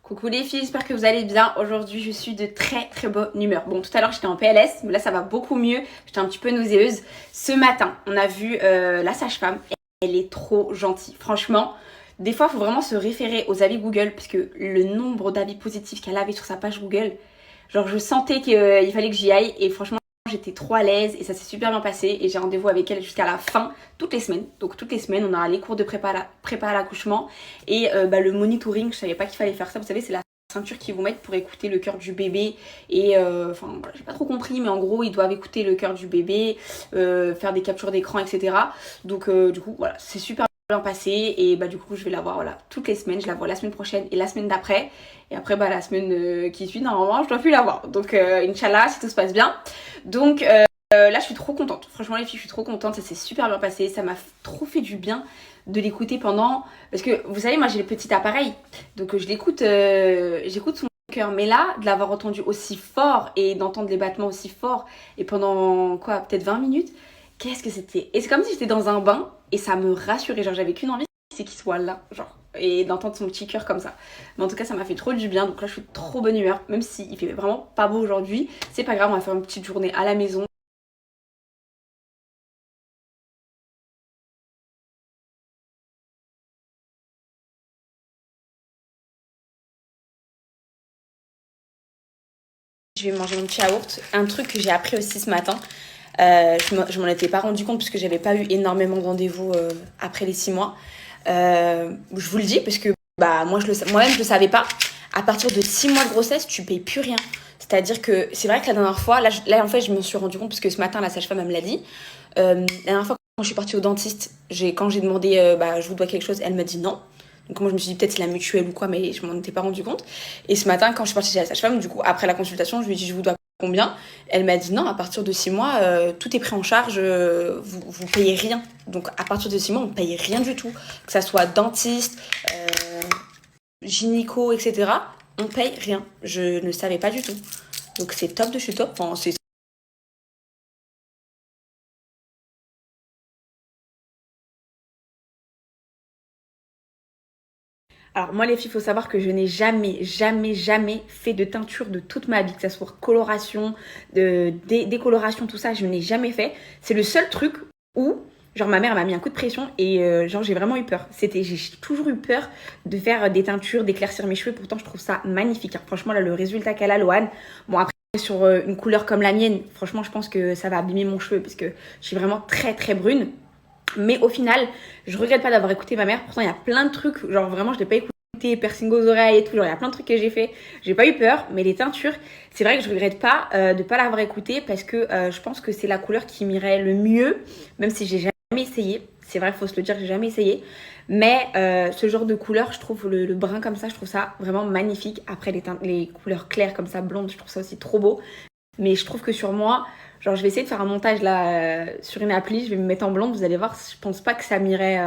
Coucou les filles, j'espère que vous allez bien. Aujourd'hui je suis de très très bonne humeur. Bon, tout à l'heure j'étais en PLS, mais là ça va beaucoup mieux. J'étais un petit peu nauséeuse. Ce matin on a vu la sage-femme. Elle est trop gentille, franchement. Des fois il faut vraiment se référer aux avis Google, parce que le nombre d'avis positifs qu'elle avait sur sa page Google, genre je sentais qu'il fallait que j'y aille. Et franchement j'étais trop à l'aise et ça s'est super bien passé. Et j'ai rendez-vous avec elle jusqu'à la fin, toutes les semaines. Donc toutes les semaines on a les cours de prépa à l'accouchement. Et le monitoring, je savais pas qu'il fallait faire ça. Vous savez, c'est la ceinture qu'ils vont mettre pour écouter le cœur du bébé. Et enfin voilà, j'ai pas trop compris, mais en gros ils doivent écouter le cœur du bébé, faire des captures d'écran, etc. Donc du coup voilà, c'est super bien passé. Et du coup je vais la voir voilà, toutes les semaines. Je la vois la semaine prochaine et la semaine d'après. Et après la semaine qui suit, normalement je dois plus la voir. Donc Inch'Allah, si tout se passe bien. Donc là je suis trop contente. Franchement les filles, je suis trop contente. Ça s'est super bien passé. Ça m'a trop fait du bien de l'écouter pendant... Parce que vous savez, moi j'ai le petit appareil. Donc je l'écoute, j'écoute son cœur. Mais là, de l'avoir entendu aussi fort et d'entendre les battements aussi forts et pendant quoi, peut-être 20 minutes, qu'est-ce que c'était? Et c'est comme si j'étais dans un bain et ça me rassurait. Genre j'avais qu'une envie, c'est qu'il soit là. Genre, et d'entendre son petit cœur comme ça. Mais en tout cas, ça m'a fait trop du bien. Donc là, je suis trop bonne humeur. Même s'il fait vraiment pas beau aujourd'hui, c'est pas grave, on va faire une petite journée à la maison. Je vais manger mon petit yaourt. Un truc que j'ai appris aussi ce matin, je m'en étais pas rendu compte parce que j'avais pas eu énormément de rendez-vous après les 6 mois. Je vous le dis parce que moi-même je le savais pas. À partir de 6 mois de grossesse, tu payes plus rien. C'est-à-dire que c'est vrai que la dernière fois, là en fait je me suis rendu compte parce que ce matin la sage-femme elle me l'a dit. La dernière fois quand je suis partie au dentiste, quand j'ai demandé je vous dois quelque chose, elle m'a dit non. Donc moi je me suis dit peut-être c'est la mutuelle ou quoi, mais je m'en étais pas rendu compte. Et ce matin quand je suis partie chez la sage-femme, du coup après la consultation, je lui ai dit je vous dois combien? Elle m'a dit non, à partir de 6 mois, tout est pris en charge, vous payez rien. Donc à partir de 6 mois, on paye rien du tout. Que ça soit dentiste, gynéco, etc. On paye rien. Je ne savais pas du tout. Donc c'est top de chez top. Enfin, Alors moi les filles, il faut savoir que je n'ai jamais, jamais, jamais fait de teinture de toute ma vie, que ça soit coloration, décoloration, tout ça, je n'ai jamais fait. C'est le seul truc où, genre ma mère m'a mis un coup de pression et genre j'ai vraiment eu peur. J'ai toujours eu peur de faire des teintures, d'éclaircir mes cheveux, pourtant je trouve ça magnifique. Hein. Franchement là le résultat qu'elle a, Loane, bon après sur une couleur comme la mienne, franchement je pense que ça va abîmer mon cheveu parce que je suis vraiment très très brune. Mais au final, je regrette pas d'avoir écouté ma mère. Pourtant, il y a plein de trucs, genre vraiment, je l'ai pas écouté, piercing aux oreilles et tout. Genre, il y a plein de trucs que j'ai fait. J'ai pas eu peur, mais les teintures, c'est vrai que je regrette pas de pas l'avoir écouté parce que je pense que c'est la couleur qui m'irait le mieux, même si j'ai jamais essayé. C'est vrai, faut se le dire, j'ai jamais essayé. Mais ce genre de couleur, je trouve le brun comme ça, je trouve ça vraiment magnifique. Après, les couleurs claires comme ça, blondes, je trouve ça aussi trop beau. Mais je trouve que sur moi, genre je vais essayer de faire un montage là sur une appli, je vais me mettre en blonde, vous allez voir, je pense pas que ça m'irait,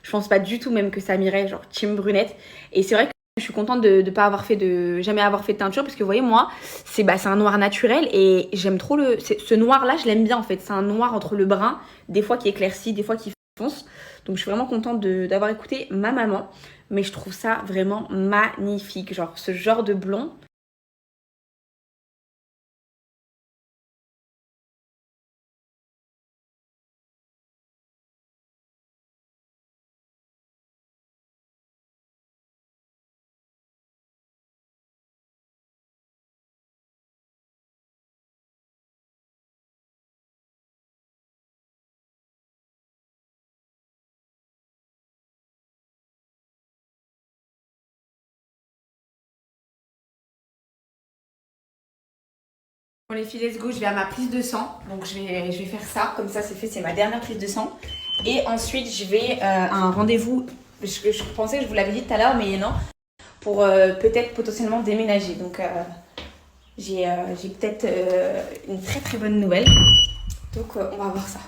je pense pas du tout même que ça m'irait, genre team brunette. Et c'est vrai que je suis contente de pas avoir fait jamais avoir fait de teinture parce que vous voyez moi, c'est un noir naturel et j'aime trop ce noir là, je l'aime bien en fait, c'est un noir entre le brun, des fois qui éclaircit, des fois qui fonce. Donc je suis vraiment contente d'avoir écouté ma maman, mais je trouve ça vraiment magnifique, genre ce genre de blond. Pour les filles, let's go, je vais à ma prise de sang. Donc je vais faire ça, comme ça c'est fait, c'est ma dernière prise de sang. Et ensuite je vais à un rendez-vous, je pensais que je vous l'avais dit tout à l'heure, mais non, pour peut-être potentiellement déménager. Donc j'ai peut-être une très très bonne nouvelle. Donc on va voir ça.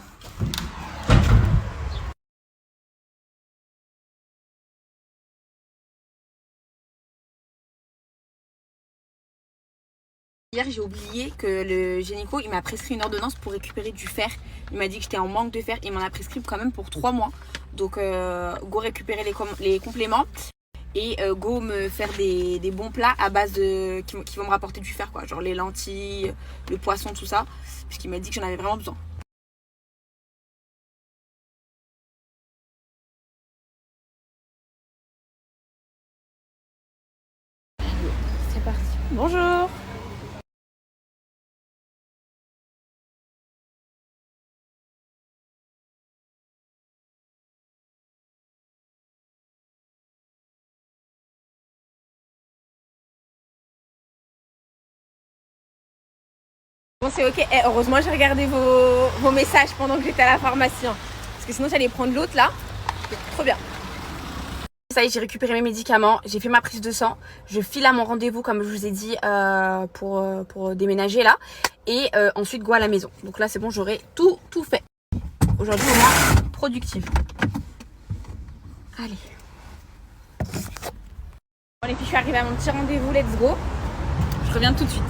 Hier, j'ai oublié que le gynéco, il m'a prescrit une ordonnance pour récupérer du fer. Il m'a dit que j'étais en manque de fer. Il m'en a prescrit quand même pour 3 mois. Donc, go récupérer les compléments et go me faire des bons plats à base de qui vont me rapporter du fer, quoi. Genre les lentilles, le poisson, tout ça. Puisqu'il m'a dit que j'en avais vraiment besoin. C'est parti. Bonjour. Bon, c'est ok. Eh, heureusement, j'ai regardé vos messages pendant que j'étais à la pharmacie. Hein. Parce que sinon, j'allais prendre l'autre là. C'est trop bien. Ça y est, j'ai récupéré mes médicaments. J'ai fait ma prise de sang. Je file à mon rendez-vous, comme je vous ai dit, pour déménager là. Et ensuite, go à la maison. Donc là, c'est bon, j'aurai tout fait. Aujourd'hui, au moins, productive. Allez. Bon, les filles, je suis arrivée à mon petit rendez-vous. Let's go. Je reviens tout de suite.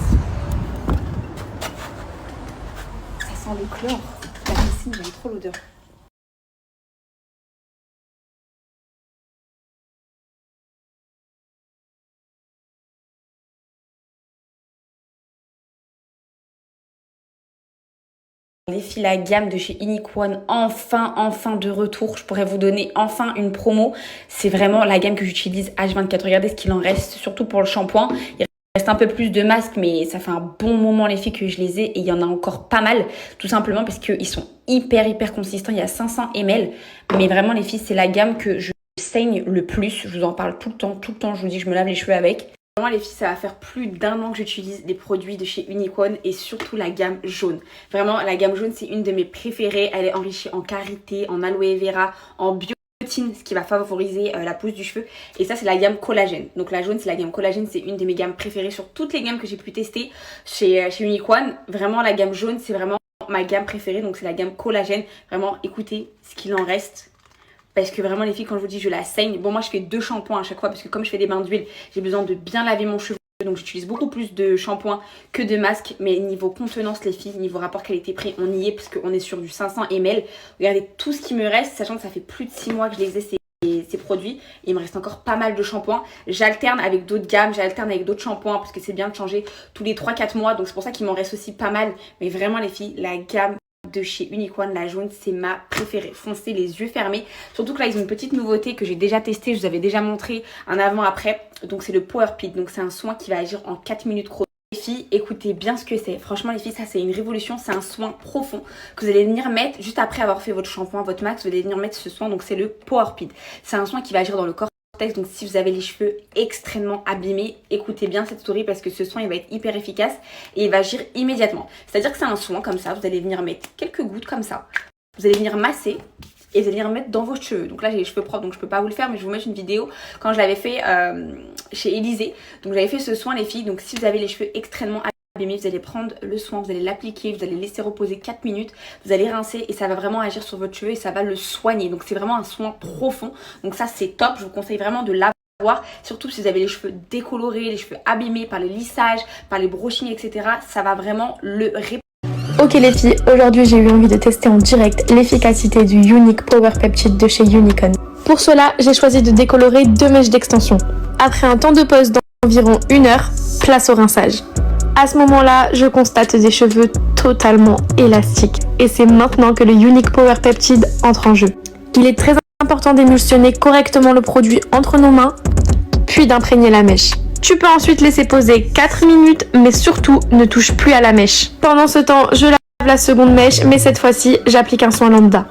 Ça sent le chlore. La piscine, j'aime trop l'odeur. Les filles, la gamme de chez Unique One, enfin de retour. Je pourrais vous donner enfin une promo. C'est vraiment la gamme que j'utilise H24. Regardez ce qu'il en reste, surtout pour le shampoing. Il reste un peu plus de masques, mais ça fait un bon moment les filles que je les ai et il y en a encore pas mal. Tout simplement parce qu'ils sont hyper consistants. Il y a 500 ml. Mais vraiment les filles, c'est la gamme que je saigne le plus. Je vous en parle tout le temps. Je vous dis que je me lave les cheveux avec. Vraiment les filles, ça va faire plus d'1 an que j'utilise des produits de chez Unique One et surtout la gamme jaune. Vraiment la gamme jaune c'est une de mes préférées. Elle est enrichie en karité, en aloe vera, en biotine, ce qui va favoriser la pousse du cheveu. Et ça c'est la gamme collagène. Donc la jaune c'est la gamme collagène, c'est une de mes gammes préférées sur toutes les gammes que j'ai pu tester chez Unique One. Vraiment la gamme jaune c'est vraiment ma gamme préférée, donc c'est la gamme collagène. Vraiment écoutez ce qu'il en reste. Parce que vraiment les filles, quand je vous dis je la saigne, bon moi je fais 2 shampoings à chaque fois parce que comme je fais des bains d'huile, j'ai besoin de bien laver mon cheveu. Donc j'utilise beaucoup plus de shampoing que de masque. Mais niveau contenance les filles, niveau rapport qualité-prix, on y est parce qu'on est sur du 500 ml. Regardez tout ce qui me reste, sachant que ça fait plus de 6 mois que je les ai ces produits. Et il me reste encore pas mal de shampoings. J'alterne avec d'autres gammes, j'alterne avec d'autres shampoings parce que c'est bien de changer tous les 3-4 mois. Donc c'est pour ça qu'il m'en reste aussi pas mal. Mais vraiment les filles, la gamme de chez Unique One, la jaune, c'est ma préférée. Foncez les yeux fermés. Surtout que là, ils ont une petite nouveauté que j'ai déjà testée. Je vous avais déjà montré un avant-après. Donc, c'est le Power Pit. Donc, c'est un soin qui va agir en 4 minutes chrono. Les filles, écoutez bien ce que c'est. Franchement, les filles, ça, c'est une révolution. C'est un soin profond que vous allez venir mettre juste après avoir fait votre shampoing, votre max. Vous allez venir mettre ce soin. Donc, c'est le Power Pit. C'est un soin qui va agir dans le corps. Donc si vous avez les cheveux extrêmement abîmés, écoutez bien cette story parce que ce soin il va être hyper efficace et il va agir immédiatement. C'est-à-dire que c'est un soin comme ça, vous allez venir mettre quelques gouttes comme ça, vous allez venir masser et vous allez venir mettre dans vos cheveux. Donc là j'ai les cheveux propres donc je peux pas vous le faire mais je vais vous mettre une vidéo quand je l'avais fait chez Élysée. Donc j'avais fait ce soin les filles, donc si vous avez les cheveux extrêmement abîmés, vous allez prendre le soin, vous allez l'appliquer, vous allez laisser reposer 4 minutes, vous allez rincer et ça va vraiment agir sur votre cheveu et ça va le soigner. Donc c'est vraiment un soin profond. Donc ça c'est top, je vous conseille vraiment de l'avoir, surtout si vous avez les cheveux décolorés, les cheveux abîmés par les lissages, par les brushings, etc. Ça va vraiment le réparer. Ok les filles, aujourd'hui j'ai eu envie de tester en direct l'efficacité du Unique Power Peptide de chez Unique One. Pour cela, j'ai choisi de décolorer 2 mèches d'extension. Après un temps de pause d'environ 1 heure, place au rinçage. À ce moment-là, je constate des cheveux totalement élastiques. Et c'est maintenant que le Unique Power Peptide entre en jeu. Il est très important d'émulsionner correctement le produit entre nos mains, puis d'imprégner la mèche. Tu peux ensuite laisser poser 4 minutes, mais surtout ne touche plus à la mèche. Pendant ce temps, je lave la seconde mèche, mais cette fois-ci, j'applique un soin lambda.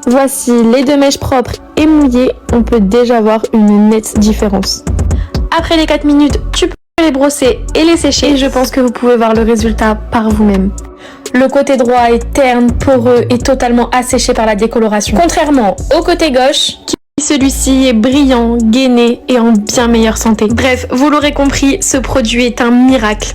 Voici les 2 mèches propres et mouillées, on peut déjà voir une nette différence. Après les 4 minutes, tu peux les brosser et les sécher. Et je pense que vous pouvez voir le résultat par vous-même. Le côté droit est terne, poreux et totalement asséché par la décoloration. Contrairement au côté gauche, celui-ci est brillant, gainé et en bien meilleure santé. Bref, vous l'aurez compris, ce produit est un miracle.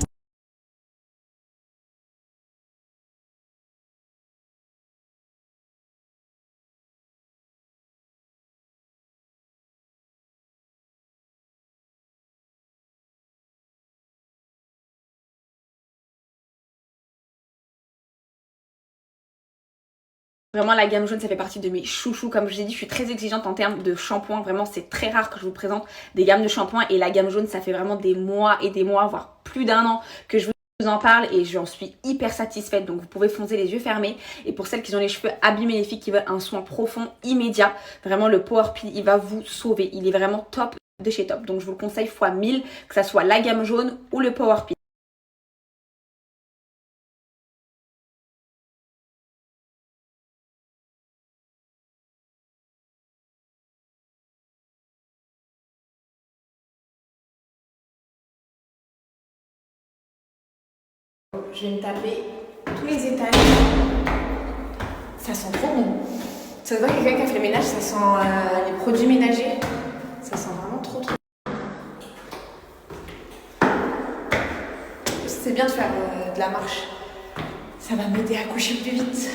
Vraiment la gamme jaune ça fait partie de mes chouchous. Comme je vous ai dit, je suis très exigeante en termes de shampoing. Vraiment c'est très rare que je vous présente des gammes de shampoing. Et la gamme jaune ça fait vraiment des mois et des mois, voire plus d'1 an que je vous en parle. Et j'en suis hyper satisfaite. Donc vous pouvez foncer les yeux fermés. Et pour celles qui ont les cheveux abîmés, les filles qui veulent un soin profond, immédiat, vraiment le Power Peel il va vous sauver. Il est vraiment top de chez top. Donc je vous le conseille fois 1000, que ça soit la gamme jaune ou le Power Peel. Je vais me taper tous les étages. Ça sent trop bon. Ça se voit que quelqu'un qui a fait le ménage, ça sent les produits ménagers. Ça sent vraiment trop. C'est bien de faire de la marche. Ça va m'aider à coucher plus vite.